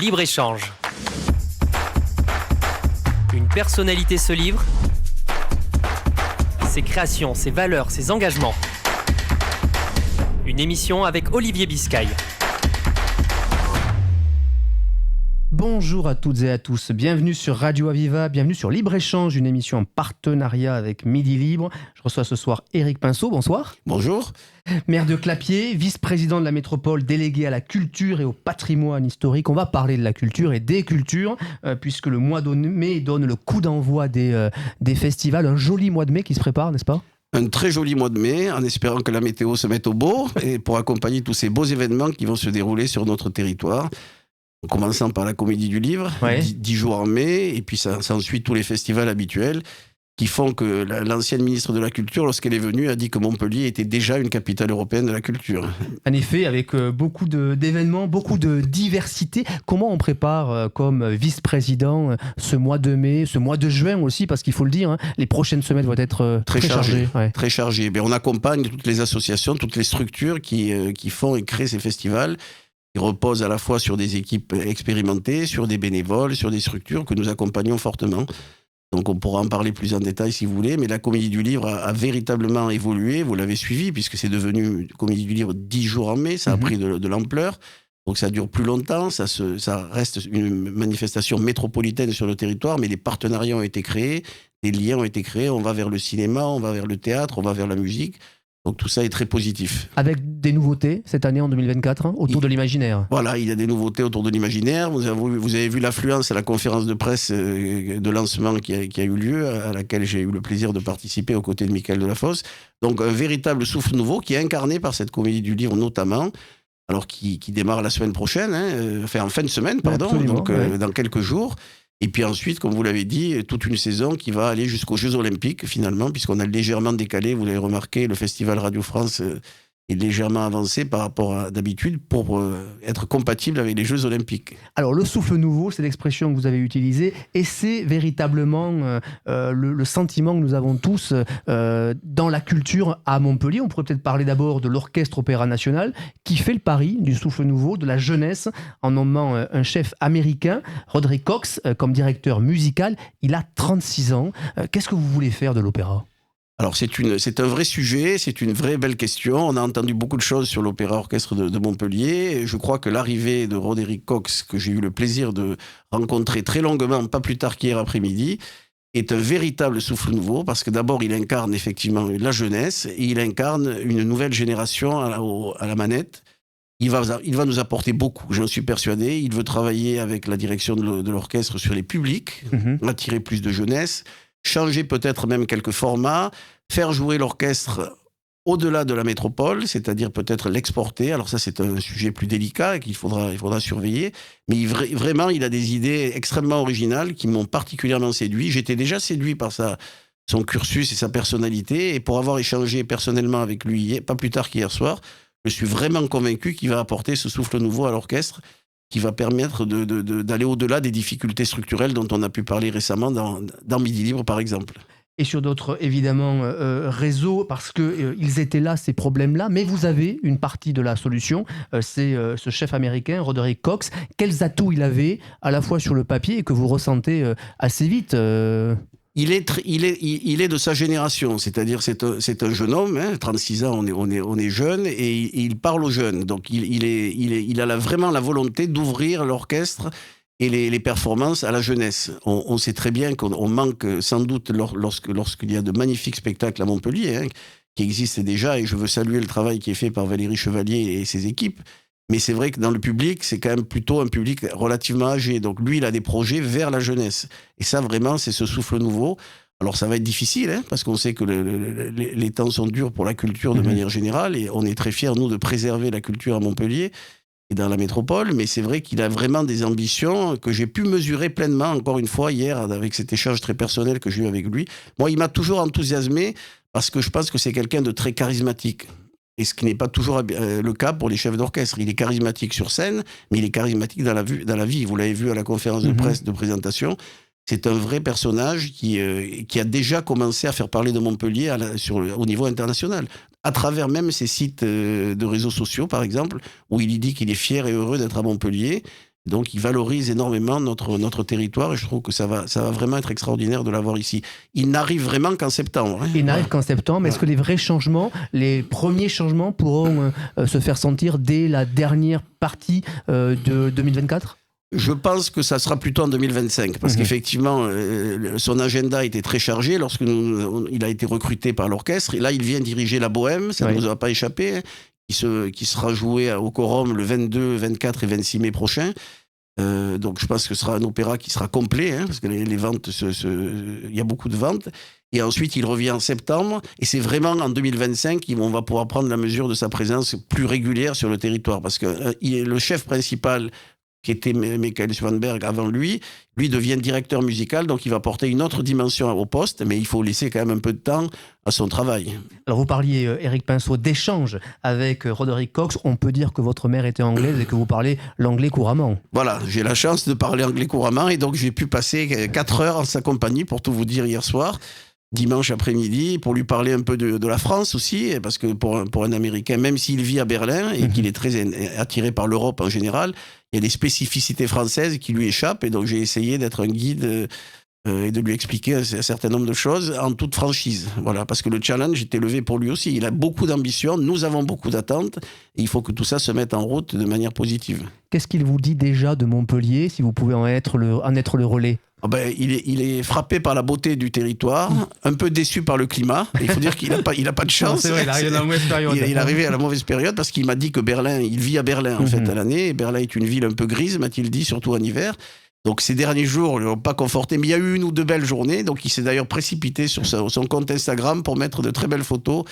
Libre-échange. Une personnalité se livre. Ses créations, ses valeurs, ses engagements. Une émission avec Olivier Biscay. Bonjour à toutes et à tous, bienvenue sur Radio Aviva, bienvenue sur Libre-Échange, une émission en partenariat avec Midi Libre. Je reçois ce soir Éric Pinceau, bonsoir. Bonjour. Maire de Clapiers, vice-président de la métropole, délégué à la culture et au patrimoine historique. On va parler de la culture et des cultures, puisque le mois de mai donne le coup d'envoi des festivals. Un joli mois de mai qui se prépare, n'est-ce pas ? Un très joli mois de mai, en espérant que la météo se mette au beau, et pour accompagner tous ces beaux événements qui vont se dérouler sur notre territoire. En commençant par la Comédie du Livre, 10 jours en mai, et puis ça ensuite tous les festivals habituels qui font que l'ancienne ministre de la Culture, lorsqu'elle est venue, a dit que Montpellier était déjà une capitale européenne de la culture. En effet, avec beaucoup d'événements, beaucoup de diversité. Comment on prépare comme vice-président ce mois de mai, ce mois de juin aussi, parce qu'il faut le dire, les prochaines semaines vont être très chargées. Très chargées. Mais on accompagne toutes les associations, toutes les structures qui font et créent ces festivals. Qui repose à la fois sur des équipes expérimentées, sur des bénévoles, sur des structures que nous accompagnons fortement. Donc on pourra en parler plus en détail si vous voulez, mais la Comédie du Livre a véritablement évolué, vous l'avez suivi, puisque c'est devenu une Comédie du Livre 10 jours en mai, ça a pris de l'ampleur, donc ça dure plus longtemps, ça reste une manifestation métropolitaine sur le territoire, mais des partenariats ont été créés, des liens ont été créés, on va vers le cinéma, on va vers le théâtre, on va vers la musique. Donc tout ça est très positif. Avec des nouveautés cette année en 2024 autour de l'imaginaire. Voilà, il y a des nouveautés autour de l'imaginaire. Vous avez vu l'affluence à la conférence de presse de lancement qui a eu lieu, à laquelle j'ai eu le plaisir de participer aux côtés de Michael Delafosse. Donc un véritable souffle nouveau qui est incarné par cette Comédie du Livre notamment, alors qui démarre la semaine prochaine, en fin de semaine, pardon, dans quelques jours. Et puis ensuite, comme vous l'avez dit, toute une saison qui va aller jusqu'aux Jeux Olympiques, finalement, puisqu'on a légèrement décalé, vous l'avez remarqué, le Festival Radio France est légèrement avancé par rapport à d'habitude pour être compatible avec les Jeux Olympiques. Alors, le souffle nouveau, c'est l'expression que vous avez utilisée, et c'est véritablement le sentiment que nous avons tous dans la culture à Montpellier. On pourrait peut-être parler d'abord de l'Orchestre Opéra National, qui fait le pari du souffle nouveau, de la jeunesse, en nommant un chef américain, Roderick Cox, comme directeur musical. Il a 36 ans. Qu'est-ce que vous voulez faire de l'opéra ? Alors c'est un vrai sujet, c'est une vraie belle question. On a entendu beaucoup de choses sur l'Opéra Orchestre de Montpellier. Je crois que l'arrivée de Roderick Cox, que j'ai eu le plaisir de rencontrer très longuement, pas plus tard qu'hier après-midi, est un véritable souffle nouveau, parce que d'abord il incarne effectivement la jeunesse, et il incarne une nouvelle génération à la manette. Il va nous apporter beaucoup, j'en suis persuadé. Il veut travailler avec la direction de l'orchestre sur les publics, attirer plus de jeunesse, changer peut-être même quelques formats, faire jouer l'orchestre au-delà de la métropole, c'est-à-dire peut-être l'exporter. Alors ça, c'est un sujet plus délicat et qu'il faudra surveiller. Mais vraiment, il a des idées extrêmement originales qui m'ont particulièrement séduit. J'étais déjà séduit par son cursus et sa personnalité. Et pour avoir échangé personnellement avec lui, pas plus tard qu'hier soir, je suis vraiment convaincu qu'il va apporter ce souffle nouveau à l'orchestre, qui va permettre d'aller au-delà des difficultés structurelles dont on a pu parler récemment dans Midi Libre, par exemple. Et sur d'autres, évidemment, réseaux, parce qu'ils étaient là, ces problèmes-là, mais vous avez une partie de la solution, c'est ce chef américain, Roderick Cox. Quels atouts il avait, à la fois sur le papier, et que vous ressentez assez vite Il est de sa génération, c'est-à-dire c'est un jeune homme, 36 ans, on est jeune, et il parle aux jeunes. Donc il a vraiment la volonté d'ouvrir l'orchestre et les performances à la jeunesse. On sait très bien qu'on manque sans doute lorsqu'il y a de magnifiques spectacles à Montpellier, qui existent déjà, et je veux saluer le travail qui est fait par Valérie Chevalier et ses équipes. Mais c'est vrai que dans le public, c'est quand même plutôt un public relativement âgé. Donc lui, il a des projets vers la jeunesse. Et ça, vraiment, c'est ce souffle nouveau. Alors ça va être difficile, parce qu'on sait que les temps sont durs pour la culture de manière générale. Et on est très fiers, nous, de préserver la culture à Montpellier et dans la métropole. Mais c'est vrai qu'il a vraiment des ambitions que j'ai pu mesurer pleinement, encore une fois, hier, avec cet échange très personnel que j'ai eu avec lui. Moi, il m'a toujours enthousiasmé parce que je pense que c'est quelqu'un de très charismatique. Et ce qui n'est pas toujours le cas pour les chefs d'orchestre. Il est charismatique sur scène, mais il est charismatique dans la vie. Vous l'avez vu à la conférence de presse de présentation. C'est un vrai personnage qui a déjà commencé à faire parler de Montpellier au niveau international. À travers même ses sites de réseaux sociaux, par exemple, où il dit qu'il est fier et heureux d'être à Montpellier. Donc, il valorise énormément notre territoire et je trouve que ça va vraiment être extraordinaire de l'avoir ici. Il n'arrive vraiment qu'en septembre. Il n'arrive qu'en septembre. Est-ce que les vrais changements, les premiers changements pourront se faire sentir dès la dernière partie de 2024 ? Je pense que ça sera plutôt en 2025, parce qu'effectivement, son agenda était très chargé il a été recruté par l'orchestre. Et là, il vient diriger la Bohème, ça ne nous a pas échappé, hein, qui sera joué au Quorum le 22, 24 et 26 mai prochain. Donc je pense que ce sera un opéra qui sera complet, hein, parce que les ventes, il y a beaucoup de ventes. Et ensuite, il revient en septembre, et c'est vraiment en 2025 qu'on va pouvoir prendre la mesure de sa présence plus régulière sur le territoire, parce que le chef principal, qui était Michael Swanberg avant lui devient directeur musical, donc il va porter une autre dimension au poste, mais il faut laisser quand même un peu de temps à son travail. Alors vous parliez, Éric Pinceau, d'échange avec Roderick Cox. On peut dire que votre mère était anglaise et que vous parlez l'anglais couramment. Voilà, j'ai la chance de parler anglais couramment, et donc j'ai pu passer 4 heures en sa compagnie, pour tout vous dire, hier soir, dimanche après-midi, pour lui parler un peu de la France aussi, parce que pour un Américain, même s'il vit à Berlin et qu'il est très attiré par l'Europe en général, il y a des spécificités françaises qui lui échappent, et donc j'ai essayé d'être un guide et de lui expliquer un certain nombre de choses en toute franchise. Voilà, parce que le challenge était levé pour lui aussi. Il a beaucoup d'ambition, nous avons beaucoup d'attentes, et il faut que tout ça se mette en route de manière positive. Qu'est-ce qu'il vous dit déjà de Montpellier, si vous pouvez en être le relais ? Il est frappé par la beauté du territoire, un peu déçu par le climat. Il faut dire qu'il n'a pas de chance. Non, c'est vrai, il arrive à la mauvaise période. Il est arrivé à la mauvaise période, parce qu'il m'a dit que il vit à Berlin en fait à l'année. Et Berlin est une ville un peu grise, m'a-t-il dit, surtout en hiver. Donc ces derniers jours ne l'ont pas conforté, mais il y a eu 1 ou 2 belles journées. Donc il s'est d'ailleurs précipité sur son compte Instagram pour mettre de très belles photos.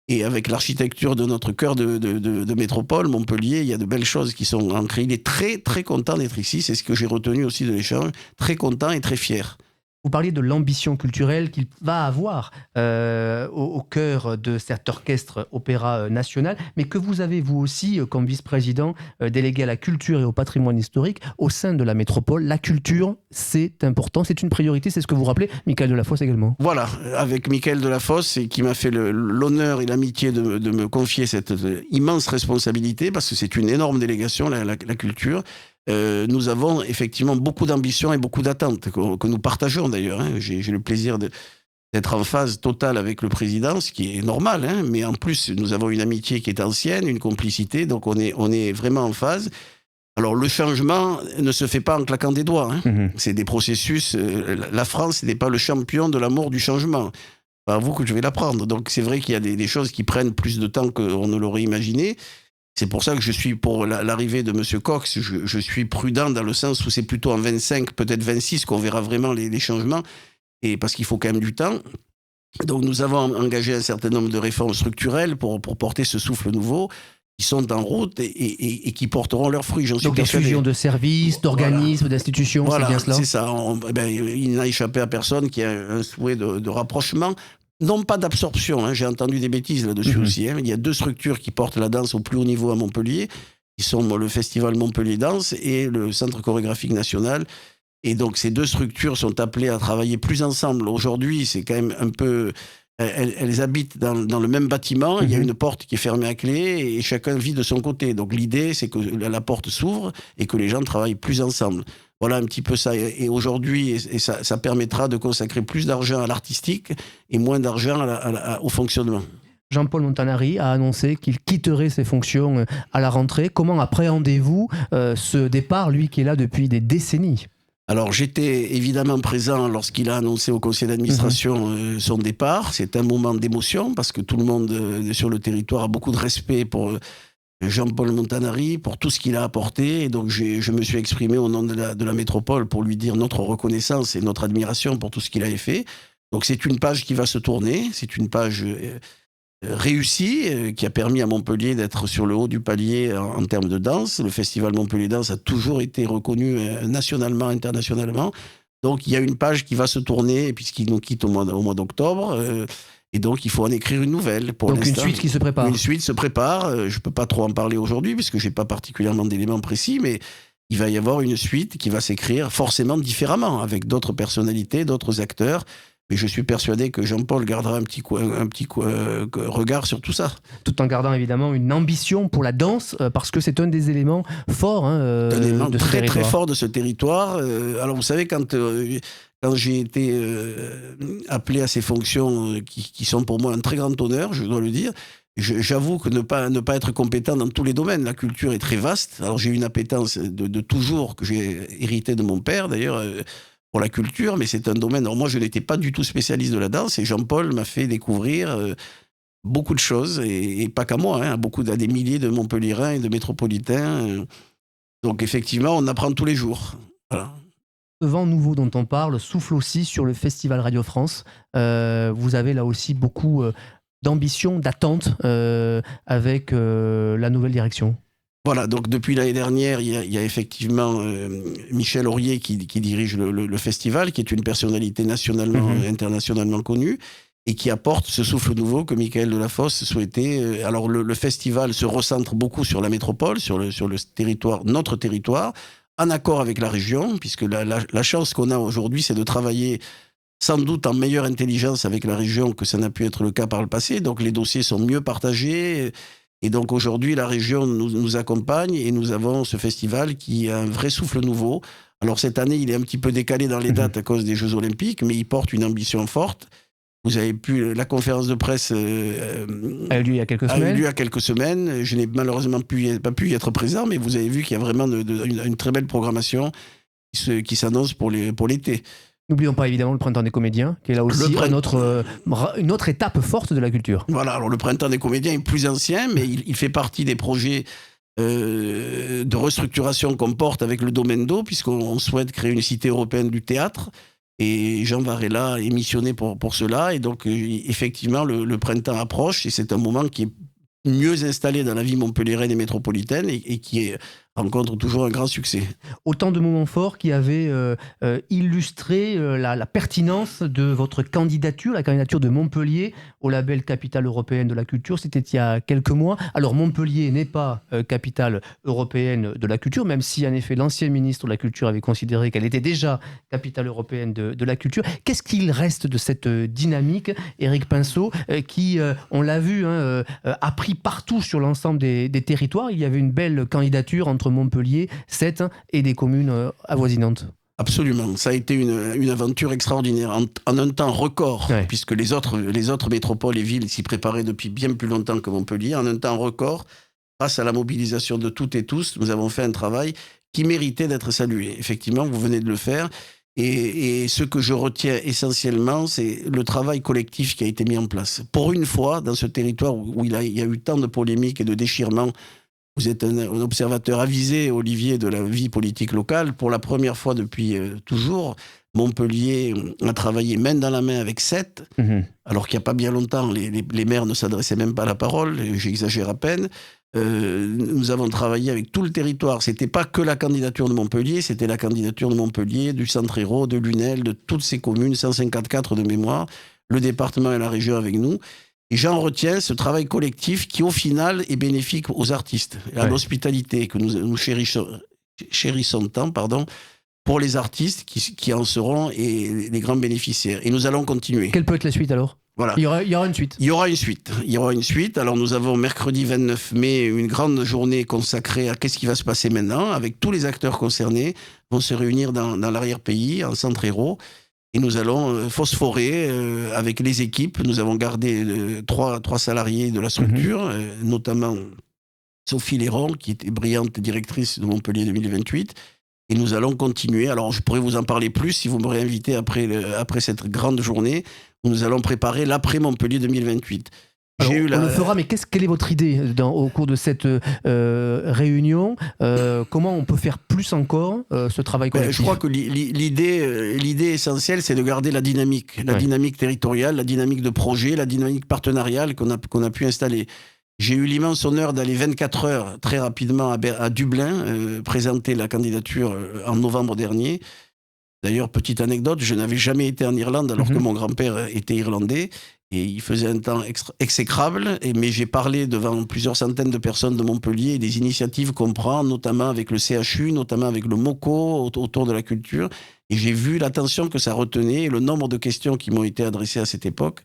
Et avec l'architecture de notre cœur de métropole, Montpellier, il y a de belles choses qui sont ancrées. Il est très, très content d'être ici. C'est ce que j'ai retenu aussi de l'échange. Très content et très fier. Vous parliez de l'ambition culturelle qu'il va avoir au cœur de cet orchestre opéra national, mais que vous avez vous aussi, comme vice-président délégué à la culture et au patrimoine historique, au sein de la métropole. La culture, c'est important, c'est une priorité, c'est ce que vous rappelez, Michael Delafosse également. Voilà, avec Michael Delafosse, qui m'a fait l'honneur et l'amitié de me confier cette immense responsabilité, parce que c'est une énorme délégation, la culture. Nous avons effectivement beaucoup d'ambition et beaucoup d'attentes que nous partageons d'ailleurs. Hein. J'ai le plaisir d'être en phase totale avec le président, ce qui est normal. Hein. Mais en plus, nous avons une amitié qui est ancienne, une complicité, donc on est vraiment en phase. Alors le changement ne se fait pas en claquant des doigts. Hein. C'est des processus. La France n'est pas le champion de l'amour du changement. Pas à vous que je vais l'apprendre. Donc c'est vrai qu'il y a des choses qui prennent plus de temps qu'on ne l'aurait imaginé. C'est pour ça que je suis pour l'arrivée de M. Cox, je suis prudent dans le sens où c'est plutôt en 25, peut-être 26 qu'on verra vraiment les changements, et parce qu'il faut quand même du temps. Donc nous avons engagé un certain nombre de réformes structurelles pour porter ce souffle nouveau, qui sont en route et qui porteront leurs fruits, j'en suis persuadé. Donc des fusions de services, d'organismes, d'institutions, voilà, c'est bien cela ? C'est ça. Il n'a échappé à personne qui a un souhait de rapprochement. Non pas d'absorption, hein, j'ai entendu des bêtises là-dessus aussi. Hein. Il y a 2 structures qui portent la danse au plus haut niveau à Montpellier, qui sont le Festival Montpellier Danse et le Centre chorégraphique national. Et donc ces 2 structures sont appelées à travailler plus ensemble. Aujourd'hui, c'est quand même un peu... Elles habitent dans le même bâtiment, il y a une porte qui est fermée à clé et chacun vit de son côté. Donc l'idée, c'est que la porte s'ouvre et que les gens travaillent plus ensemble. Voilà un petit peu ça. Et aujourd'hui, ça permettra de consacrer plus d'argent à l'artistique et moins d'argent au fonctionnement. Jean-Paul Montanari a annoncé qu'il quitterait ses fonctions à la rentrée. Comment appréhendez-vous ce départ, lui qui est là depuis des décennies ? Alors j'étais évidemment présent lorsqu'il a annoncé au conseil d'administration son départ. C'est un moment d'émotion parce que tout le monde sur le territoire a beaucoup de respect pour Jean-Paul Montanari, pour tout ce qu'il a apporté. Et donc je me suis exprimé au nom de la métropole pour lui dire notre reconnaissance et notre admiration pour tout ce qu'il avait fait. Donc c'est une page qui va se tourner, c'est une page réussie qui a permis à Montpellier d'être sur le haut du palier en termes de danse. Le festival Montpellier Danse a toujours été reconnu nationalement, internationalement. Donc il y a une page qui va se tourner puisqu'il nous quitte au mois d'octobre. Et donc il faut en écrire une nouvelle. Donc une suite qui se prépare. Une suite se prépare. Je ne peux pas trop en parler aujourd'hui puisque je n'ai pas particulièrement d'éléments précis, mais il va y avoir une suite qui va s'écrire forcément différemment, avec d'autres personnalités, d'autres acteurs. Et je suis persuadé que Jean-Paul gardera un petit regard sur tout ça. Tout en gardant évidemment une ambition pour la danse, parce que c'est un des éléments forts Un élément de ce très territoire. très fort de ce territoire. Alors vous savez, quand j'ai été appelé à ces fonctions qui sont pour moi un très grand honneur, je dois le dire, j'avoue que ne pas être compétent dans tous les domaines. La culture est très vaste. Alors j'ai une appétence de toujours que j'ai hérité de mon père d'ailleurs, pour la culture, mais c'est un domaine. Alors moi je n'étais pas du tout spécialiste de la danse et Jean-Paul m'a fait découvrir beaucoup de choses, et pas qu'à moi, à des milliers de Montpelliérains et de métropolitains. Donc effectivement, on apprend tous les jours. Voilà. Ce vent nouveau dont on parle souffle aussi sur le Festival Radio France. Vous avez là aussi beaucoup d'ambition, d'attente avec la nouvelle direction. Voilà, donc depuis l'année dernière, il y a effectivement Michel Aurier qui dirige le festival, qui est une personnalité nationalement, internationalement connue, et qui apporte ce souffle nouveau que Michael Delafosse souhaitait. Alors le festival se recentre beaucoup sur la métropole, sur le territoire, notre territoire, en accord avec la région, puisque la chance qu'on a aujourd'hui, c'est de travailler sans doute en meilleure intelligence avec la région que ça n'a pu être le cas par le passé. Donc les dossiers sont mieux partagés. Et donc aujourd'hui, la région nous accompagne et nous avons ce festival qui a un vrai souffle nouveau. Alors cette année, il est un petit peu décalé dans les dates à cause des Jeux Olympiques, mais il porte une ambition forte. Vous avez pu, la conférence de presse a eu lieu il y a quelques semaines. Eu lieu il y a quelques semaines. Je n'ai malheureusement pas pu y être présent, mais vous avez vu qu'il y a vraiment une très belle programmation qui s'annonce pour l'été. N'oublions pas évidemment le Printemps des comédiens, qui est là aussi une autre étape forte de la culture. Voilà, alors le Printemps des comédiens est plus ancien, mais il fait partie des projets de restructuration qu'on porte avec le Domaine d'eau, puisqu'on souhaite créer une cité européenne du théâtre. Et Jean Varela est missionné pour cela. Et donc, effectivement, le printemps approche et c'est un moment qui est mieux installé dans la vie montpelliéraine et métropolitaine et qui rencontre toujours un grand succès. Autant de moments forts qui avaient illustré la pertinence de votre candidature, la candidature de Montpellier au label Capitale Européenne de la Culture. C'était il y a quelques mois. Alors Montpellier n'est pas capitale européenne de la culture, même si en effet l'ancien ministre de la Culture avait considéré qu'elle était déjà capitale européenne de la culture. Qu'est-ce qu'il reste de cette dynamique, Éric Pinceau, qui, on l'a vu, a pris partout sur l'ensemble des territoires? Il y avait une belle candidature entre Montpellier, Sète et des communes avoisinantes. Absolument, ça a été une aventure extraordinaire en un temps record, puisque les autres métropoles et villes s'y préparaient depuis bien plus longtemps que Montpellier. En un temps record, grâce à la mobilisation de toutes et tous, nous avons fait un travail qui méritait d'être salué. Effectivement, vous venez de le faire. Et ce que je retiens essentiellement, c'est le travail collectif qui a été mis en place. Pour une fois, dans ce territoire où il y a eu tant de polémiques et de déchirements, vous êtes un observateur avisé, Olivier, de la vie politique locale. Pour la première fois depuis toujours, Montpellier a travaillé main dans la main avec Sète, alors qu'il n'y a pas bien longtemps, les maires ne s'adressaient même pas à la parole, j'exagère à peine. Nous avons travaillé avec tout le territoire. C'était pas que la candidature de Montpellier, c'était la candidature de Montpellier, du Centre-Hérault, de Lunel, de toutes ces communes, 154 de mémoire, le département et la région avec nous. Et j'en retiens ce travail collectif qui, au final, est bénéfique aux artistes, à l'hospitalité que nous chérissons tant, pour les artistes qui en seront les grands bénéficiaires. Et nous allons continuer. Quelle peut être la suite alors ? Voilà. Il y aura une suite. Il y aura une suite. Alors nous avons mercredi 29 mai une grande journée consacrée à qu'est-ce qui va se passer maintenant, avec tous les acteurs concernés vont se réunir dans l'arrière-pays, en Centre-Hérault. Et nous allons phosphorer avec les équipes. Nous avons gardé trois salariés de la structure, notamment Sophie Léron, qui était brillante directrice de Montpellier 2028. Et nous allons continuer. Alors, je pourrais vous en parler plus si vous me réinvitez après cette grande journée où nous allons préparer l'après-Montpellier 2028. Alors, on le fera, mais quelle est votre idée au cours de cette réunion ? Comment on peut faire plus encore ce travail collectif ? Je crois que l'idée essentielle, c'est de garder la dynamique territoriale, la dynamique de projet, la dynamique partenariale qu'on a pu installer. J'ai eu l'immense honneur d'aller 24 heures très rapidement à Dublin, présenter la candidature en novembre dernier. D'ailleurs, petite anecdote, je n'avais jamais été en Irlande alors que mon grand-père était irlandais. Et il faisait un temps exécrable, mais j'ai parlé devant plusieurs centaines de personnes de Montpellier et des initiatives qu'on prend, notamment avec le CHU, notamment avec le MOCO, autour de la culture. Et j'ai vu l'attention que ça retenait et le nombre de questions qui m'ont été adressées à cette époque.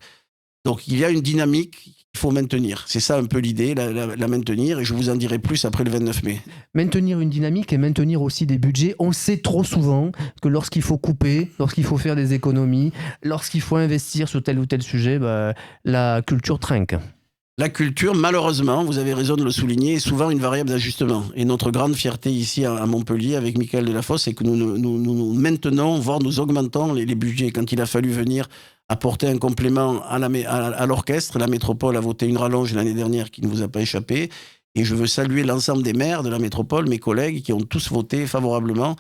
Donc il y a une dynamique qu'il faut maintenir. C'est ça un peu l'idée, la maintenir, et je vous en dirai plus après le 29 mai. Maintenir une dynamique et maintenir aussi des budgets. On sait trop souvent que lorsqu'il faut couper, lorsqu'il faut faire des économies, lorsqu'il faut investir sur tel ou tel sujet, la culture trinque. La culture, malheureusement, vous avez raison de le souligner, est souvent une variable d'ajustement. Et notre grande fierté ici à Montpellier, avec Michael Delafosse, c'est que nous maintenons, voire nous augmentons les budgets. Quand il a fallu venir apporter un complément à l'orchestre, la métropole a voté une rallonge l'année dernière qui ne vous a pas échappé. Et je veux saluer l'ensemble des maires de la métropole, mes collègues, qui ont tous voté favorablement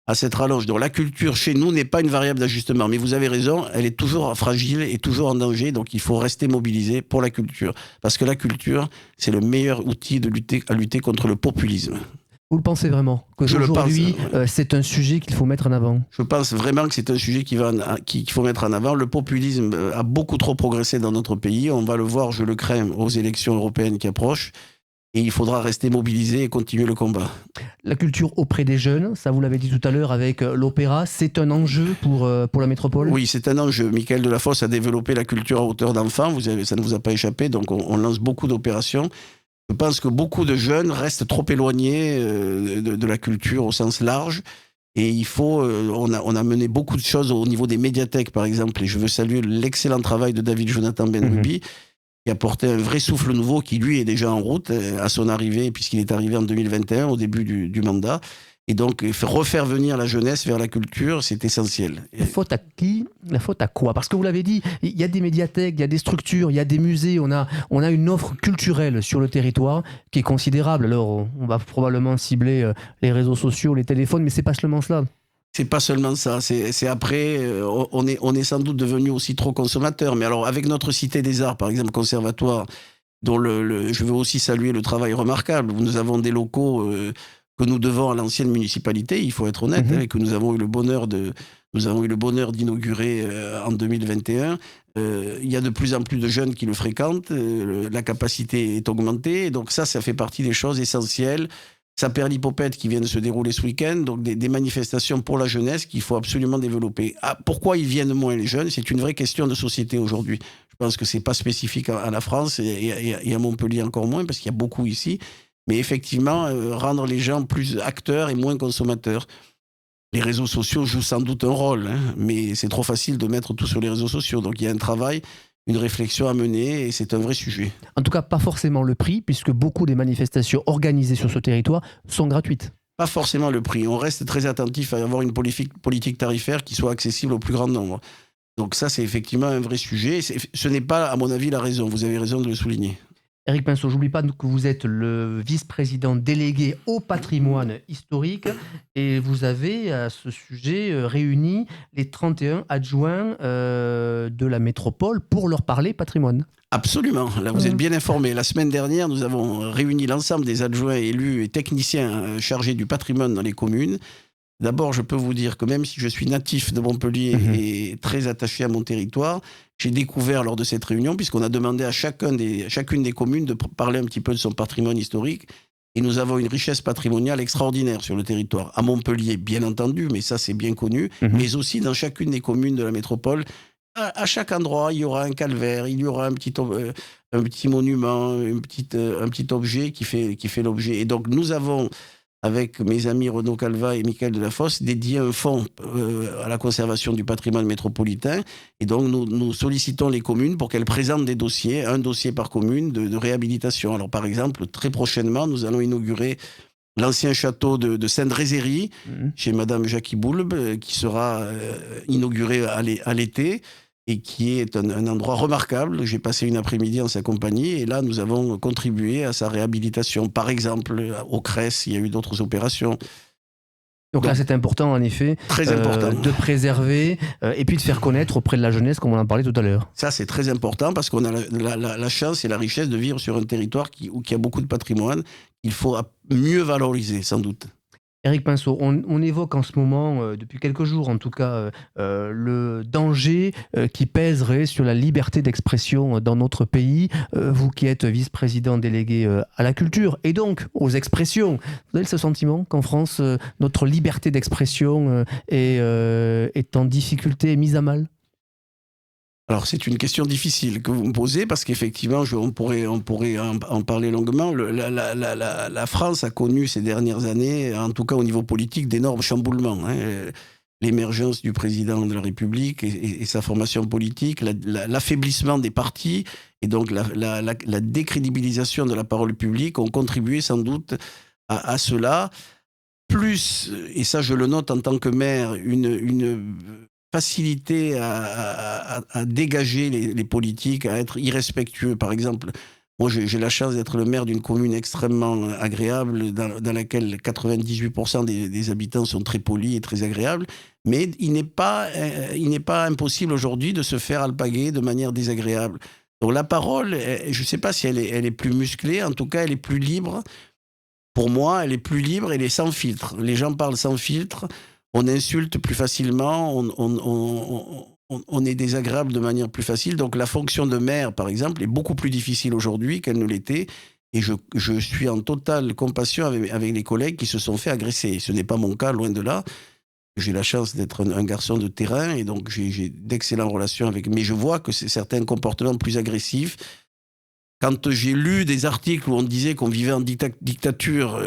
à cette rallonge. Donc la culture chez nous n'est pas une variable d'ajustement, mais vous avez raison, elle est toujours fragile et toujours en danger, donc il faut rester mobilisé pour la culture. Parce que la culture, c'est le meilleur outil à lutter contre le populisme. Vous le pensez vraiment qu'aujourd'hui, c'est un sujet qu'il faut mettre en avant? Je pense vraiment que c'est un sujet qu'il faut mettre en avant. Le populisme a beaucoup trop progressé dans notre pays. On va le voir, je le crains, aux élections européennes qui approchent. Et il faudra rester mobilisé et continuer le combat. La culture auprès des jeunes, ça vous l'avez dit tout à l'heure avec l'opéra, c'est un enjeu pour la métropole? Oui, c'est un enjeu. Michael Delafosse a développé la culture à hauteur d'enfant, ça ne vous a pas échappé, donc on lance beaucoup d'opérations. Je pense que beaucoup de jeunes restent trop éloignés de la culture au sens large. Et on a mené beaucoup de choses au niveau des médiathèques, par exemple. Et je veux saluer l'excellent travail de David Jonathan Benrubi, qui a porté un vrai souffle nouveau, qui lui est déjà en route à son arrivée, puisqu'il est arrivé en 2021, au début du mandat. Et donc, refaire venir la jeunesse vers la culture, c'est essentiel. La faute à qui? La faute à quoi? Parce que vous l'avez dit, il y a des médiathèques, il y a des structures, il y a des musées, on a une offre culturelle sur le territoire qui est considérable. Alors, on va probablement cibler les réseaux sociaux, les téléphones, mais c'est pas seulement cela. C'est pas seulement ça, c'est après, on est sans doute devenu aussi trop consommateur. Mais alors, avec notre Cité des Arts, par exemple, conservatoire, dont je veux aussi saluer le travail remarquable, où nous avons des locaux que nous devons à l'ancienne municipalité, il faut être honnête, et que nous avons eu le bonheur d'inaugurer en 2021. Il y a de plus en plus de jeunes qui le fréquentent, la capacité est augmentée, et donc ça fait partie des choses essentielles. Ça perd l'hypopète qui vient de se dérouler ce week-end, donc des manifestations pour la jeunesse qu'il faut absolument développer. Pourquoi ils viennent moins, les jeunes? C'est une vraie question de société aujourd'hui. Je pense que c'est pas spécifique à la France et à Montpellier encore moins, parce qu'il y a beaucoup ici. Mais effectivement, rendre les gens plus acteurs et moins consommateurs. Les réseaux sociaux jouent sans doute un rôle, mais c'est trop facile de mettre tout sur les réseaux sociaux. Donc il y a un travail, une réflexion à mener, et c'est un vrai sujet. En tout cas, pas forcément le prix, puisque beaucoup des manifestations organisées sur ce territoire sont gratuites. Pas forcément le prix. On reste très attentif à avoir une politique tarifaire qui soit accessible au plus grand nombre. Donc ça, c'est effectivement un vrai sujet. Ce n'est pas, à mon avis, la raison. Vous avez raison de le souligner. Éric Pinceau, j'oublie pas que vous êtes le vice-président délégué au patrimoine historique et vous avez à ce sujet réuni les 31 adjoints de la métropole pour leur parler patrimoine. Absolument, là vous êtes bien informés. La semaine dernière, nous avons réuni l'ensemble des adjoints élus et techniciens chargés du patrimoine dans les communes. D'abord, je peux vous dire que même si je suis natif de Montpellier et très attaché à mon territoire, j'ai découvert lors de cette réunion, puisqu'on a demandé à chacune des communes de parler un petit peu de son patrimoine historique, et nous avons une richesse patrimoniale extraordinaire sur le territoire. À Montpellier, bien entendu, mais ça c'est bien connu, mais aussi dans chacune des communes de la métropole. À chaque endroit, il y aura un calvaire, il y aura un petit monument, un petit objet qui fait l'objet. Et donc nous avons, avec mes amis Renaud Calva et Michael Delafosse, dédié un fonds à la conservation du patrimoine métropolitain. Et donc, nous sollicitons les communes pour qu'elles présentent des dossiers, un dossier par commune de réhabilitation. Alors, par exemple, très prochainement, nous allons inaugurer l'ancien château de Sainte-Rézérie, chez Madame Jackie Boulbe, qui sera inauguré à l'été, et qui est un endroit remarquable. J'ai passé une après-midi en sa compagnie, et là, nous avons contribué à sa réhabilitation. Par exemple, au Cress, il y a eu d'autres opérations. Donc là, c'est important, en effet, très important. De préserver et puis de faire connaître auprès de la jeunesse, comme on en parlait tout à l'heure. Ça, c'est très important, parce qu'on a la chance et la richesse de vivre sur un territoire qui a beaucoup de patrimoine, qu'il faut mieux valoriser, sans doute. Éric Pinceau, on évoque en ce moment, depuis quelques jours en tout cas, le danger qui pèserait sur la liberté d'expression dans notre pays. Vous qui êtes vice-président délégué à la culture et donc aux expressions, vous avez ce sentiment qu'en France, notre liberté d'expression est en difficulté et mise à mal? Alors, c'est une question difficile que vous me posez parce qu'effectivement, on pourrait en parler longuement. La France a connu ces dernières années, en tout cas au niveau politique, d'énormes chamboulements, hein. L'émergence du président de la République et sa formation politique, l'affaiblissement des partis et donc la décrédibilisation de la parole publique ont contribué sans doute à cela. Plus, et ça je le note en tant que maire, une facilité à dégager les politiques, à être irrespectueux. Par exemple, moi j'ai la chance d'être le maire d'une commune extrêmement agréable, dans laquelle 98% des habitants sont très polis et très agréables, mais il n'est pas impossible aujourd'hui de se faire alpaguer de manière désagréable. Donc la parole, je ne sais pas si elle est plus musclée, en tout cas elle est plus libre. Pour moi, elle est plus libre, elle est sans filtre. Les gens parlent sans filtre, on insulte plus facilement, on est désagréable de manière plus facile. Donc la fonction de maire, par exemple, est beaucoup plus difficile aujourd'hui qu'elle ne l'était. Et je suis en totale compassion avec les collègues qui se sont fait agresser. Ce n'est pas mon cas, loin de là. J'ai la chance d'être un garçon de terrain et donc j'ai d'excellentes relations avec... Mais je vois que c'est certains comportements plus agressifs. Quand j'ai lu des articles où on disait qu'on vivait en dictature...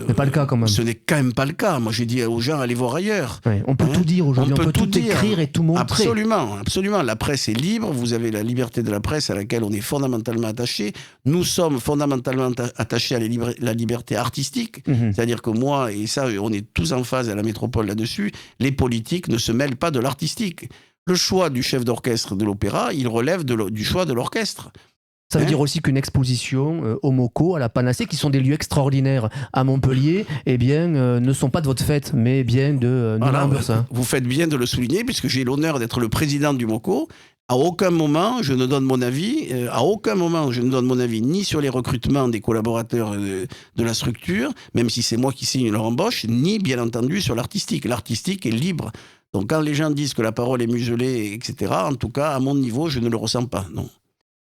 C'est pas le cas quand même. Ce n'est quand même pas le cas. Moi, j'ai dit aux gens, allez voir ailleurs. Ouais, on peut tout dire aujourd'hui, on peut tout écrire et tout montrer. Absolument, absolument. La presse est libre, vous avez la liberté de la presse à laquelle on est fondamentalement attaché. Nous sommes fondamentalement attachés à la liberté artistique. C'est-à-dire que moi, et ça, on est tous en phase à la métropole là-dessus, les politiques ne se mêlent pas de l'artistique. Le choix du chef d'orchestre de l'opéra, il relève du choix de l'orchestre. Ça veut dire aussi qu'une exposition au MoCo, à la Panacée, qui sont des lieux extraordinaires à Montpellier, eh bien, ne sont pas de votre fête, mais bien de Nuremberg. Vous faites bien de le souligner, puisque j'ai l'honneur d'être le président du MoCo. À aucun moment, je ne donne mon avis. À aucun moment, je ne donne mon avis ni sur les recrutements des collaborateurs de la structure, même si c'est moi qui signe leur embauche, ni, bien entendu, sur l'artistique. L'artistique est libre. Donc, quand les gens disent que la parole est muselée, etc., en tout cas, à mon niveau, je ne le ressens pas, non.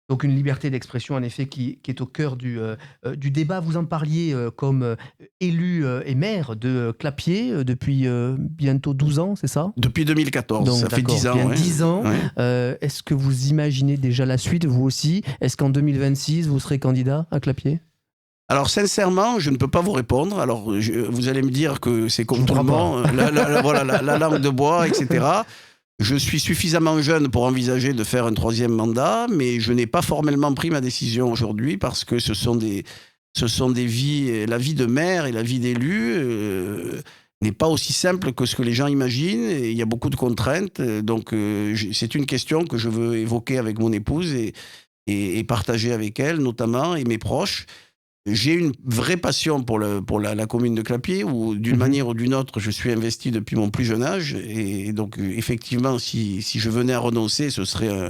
Donc une liberté d'expression, en effet, qui est au cœur du débat. Vous en parliez comme élu et maire de Clapiers depuis bientôt 12 ans, c'est ça? Depuis 2014, donc, ça fait 10 ans. Bien 10 ans. Ouais. Est-ce que vous imaginez déjà la suite, vous aussi? Est-ce qu'en 2026, vous serez candidat à Clapiers? Alors sincèrement, je ne peux pas vous répondre. Alors vous allez me dire que c'est comme tout le monde, la langue de bois, etc. Je suis suffisamment jeune pour envisager de faire un 3e mandat, mais je n'ai pas formellement pris ma décision aujourd'hui parce que ce sont des vies, la vie de maire et la vie d'élu n'est pas aussi simple que ce que les gens imaginent. Et il y a beaucoup de contraintes, donc c'est une question que je veux évoquer avec mon épouse et partager avec elle notamment et mes proches. J'ai une vraie passion pour la commune de Clapiers, où d'une manière ou d'une autre, je suis investi depuis mon plus jeune âge. Et donc, effectivement, si je venais à renoncer, ce serait...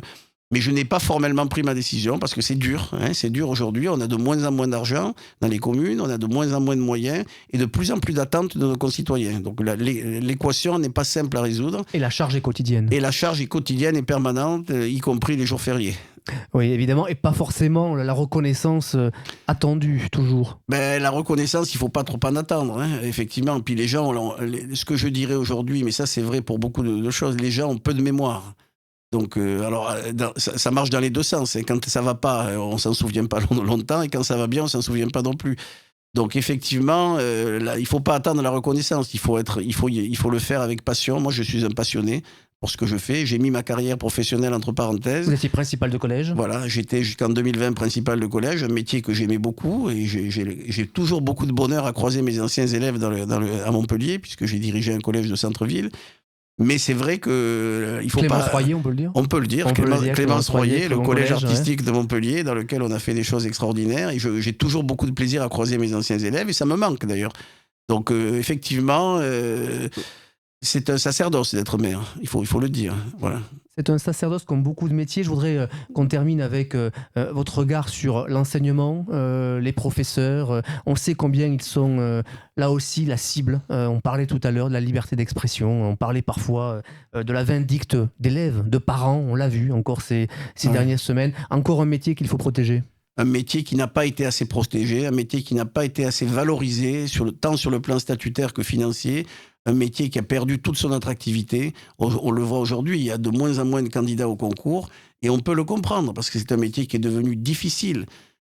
Mais je n'ai pas formellement pris ma décision, parce que c'est dur. C'est dur aujourd'hui. On a de moins en moins d'argent dans les communes, on a de moins en moins de moyens, et de plus en plus d'attentes de nos concitoyens. Donc, l'équation n'est pas simple à résoudre. Et la charge est quotidienne. Et la charge est quotidienne et permanente, y compris les jours fériés. Oui, évidemment, et pas forcément la reconnaissance attendue, toujours. La reconnaissance, il ne faut pas trop en attendre, effectivement. Puis les gens, ce que je dirais aujourd'hui, mais ça c'est vrai pour beaucoup de choses, les gens ont peu de mémoire. Donc, ça marche dans les deux sens. Quand ça ne va pas, on ne s'en souvient pas longtemps, et quand ça va bien, on ne s'en souvient pas non plus. Donc effectivement, il ne faut pas attendre la reconnaissance, il faut le faire avec passion. Moi, je suis un passionné pour ce que je fais. J'ai mis ma carrière professionnelle entre parenthèses. Vous étiez principal de collège? Voilà, j'étais jusqu'en 2020 principal de collège, un métier que j'aimais beaucoup, et j'ai toujours beaucoup de bonheur à croiser mes anciens élèves à Montpellier, puisque j'ai dirigé un collège de centre-ville. Mais c'est vrai que il faut Clémence Royer, on peut le dire? On peut le dire. Clémence Royer, le collège artistique de Montpellier, dans lequel on a fait des choses extraordinaires. Et j'ai toujours beaucoup de plaisir à croiser mes anciens élèves, et ça me manque d'ailleurs. Donc effectivement, c'est un sacerdoce d'être maire. Il faut le dire. Voilà. C'est un sacerdoce comme beaucoup de métiers. Je voudrais qu'on termine avec votre regard sur l'enseignement, les professeurs. On sait combien ils sont là aussi la cible. On parlait tout à l'heure de la liberté d'expression. On parlait parfois de la vindicte d'élèves, de parents. On l'a vu encore ces dernières semaines. Encore un métier qu'il faut protéger. Un métier qui n'a pas été assez protégé, un métier qui n'a pas été assez valorisé, tant sur le plan statutaire que financier. Un métier qui a perdu toute son attractivité. On le voit aujourd'hui, il y a de moins en moins de candidats au concours, et on peut le comprendre, parce que c'est un métier qui est devenu difficile.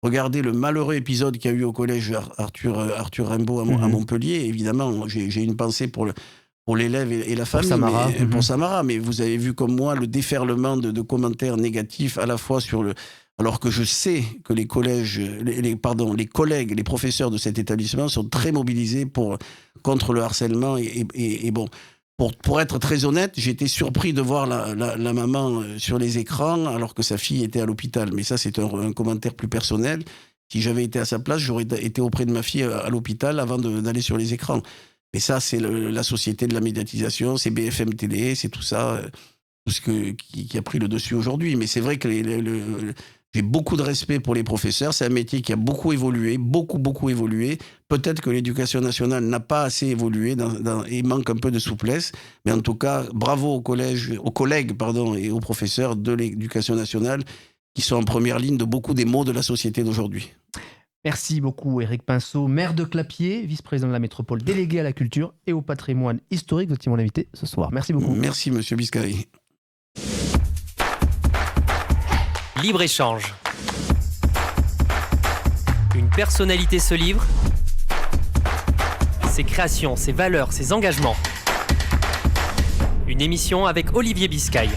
Regardez le malheureux épisode qu'il y a eu au collège Arthur Rimbaud à Montpellier. Évidemment, j'ai une pensée pour l'élève et la famille, pour Samara. Mais vous avez vu comme moi le déferlement de commentaires négatifs, à la fois alors que je sais que les collègues, les professeurs de cet établissement sont très mobilisés contre le harcèlement. Et bon, pour être très honnête, j'ai été surpris de voir la maman sur les écrans alors que sa fille était à l'hôpital. Mais ça, c'est un commentaire plus personnel. Si j'avais été à sa place, j'aurais été auprès de ma fille à l'hôpital avant d'aller sur les écrans. Mais ça, c'est la société de la médiatisation, c'est BFM TV, c'est tout ça, tout ce qui a pris le dessus aujourd'hui. Mais c'est vrai que j'ai beaucoup de respect pour les professeurs. C'est un métier qui a beaucoup évolué, beaucoup évolué. Peut-être que l'éducation nationale n'a pas assez évolué et manque un peu de souplesse. Mais en tout cas, bravo aux collègues et aux professeurs de l'éducation nationale qui sont en première ligne de beaucoup des maux de la société d'aujourd'hui. Merci beaucoup Éric Pinceau, maire de Clapiers, vice-président de la métropole, délégué à la culture et au patrimoine historique. Vous étiez mon invité ce soir. Merci beaucoup. Merci monsieur Biscay. Libre-échange. Une personnalité se livre. Ses créations, ses valeurs, ses engagements. Une émission avec Olivier Biscay.